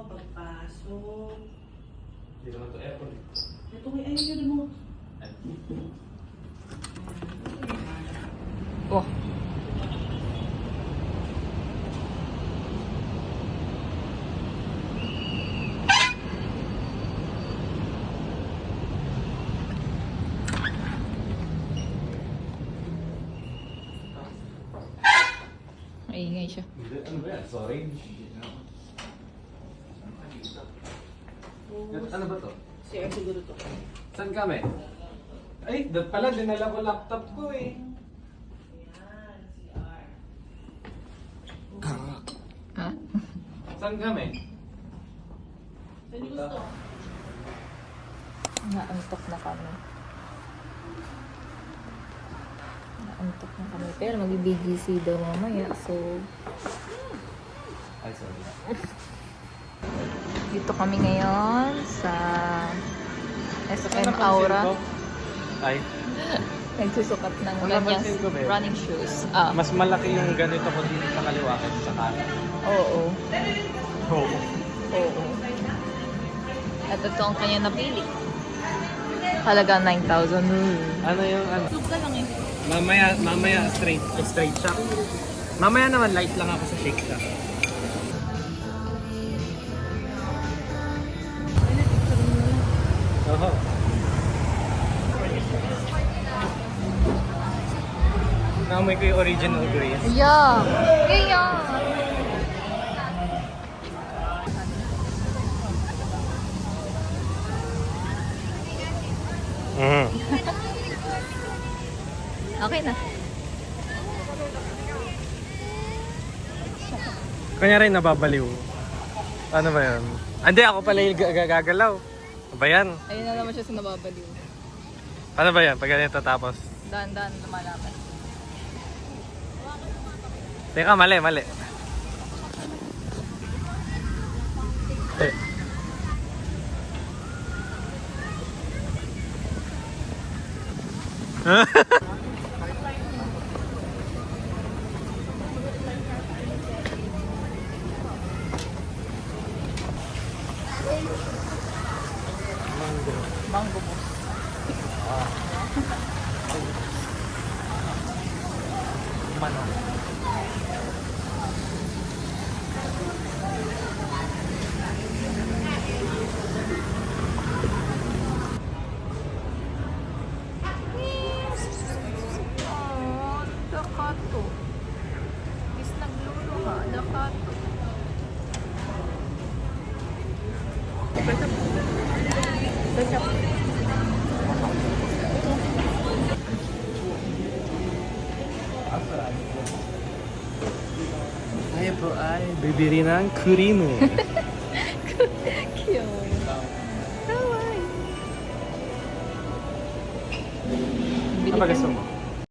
pagpasok. Hindi naman ito aircon. Ito may ayun yun mo. Oh. Maingay siya. Hindi, ano ba yan? Sorry. Ano ba to? CR siguro to. Saan kami? Ay, pala dinala ko laptop ko eh. Ayan, CR. Ha? Saan kami? Saan yung gusto? Naantok na kami. Naantok na kami. Pero mag-BGC daw mamaya. So, Ay, sorry. dito kami ngayon sa SM Aura. Ay, Nagsusukat ng Wala kanyang pansin ko, babe. running shoes. Ah, mas malaki yung ganito ko dito sa kaliwa kaysa sa kanan. oo. Oo. Oo. At ito ang kanya napili. Halaga 9,000. Ano yung ano? Look ka lang eh. Mamaya straight shot. Mamaya naman light lang ako sa shake shot. Oho. Naamoy ko yung original Grace. Yeah. Yeah. Okay na. Kunyari nababaliw. Ano ba yun? Hindi, ako pala yung gagalaw. Ano ba yan? Ayun na naman siya sa nababaliw. Ano ba yan? Pag ganito tapos. Dahan-dahan lumalaman. Teka, mali. Mango mo. Manok. Oh, dakato. Is nagluluha, dakato. Ketchup. Tayo po ay bibili ng kurimu. Cute. Kawaii. Ano ba gusto mo?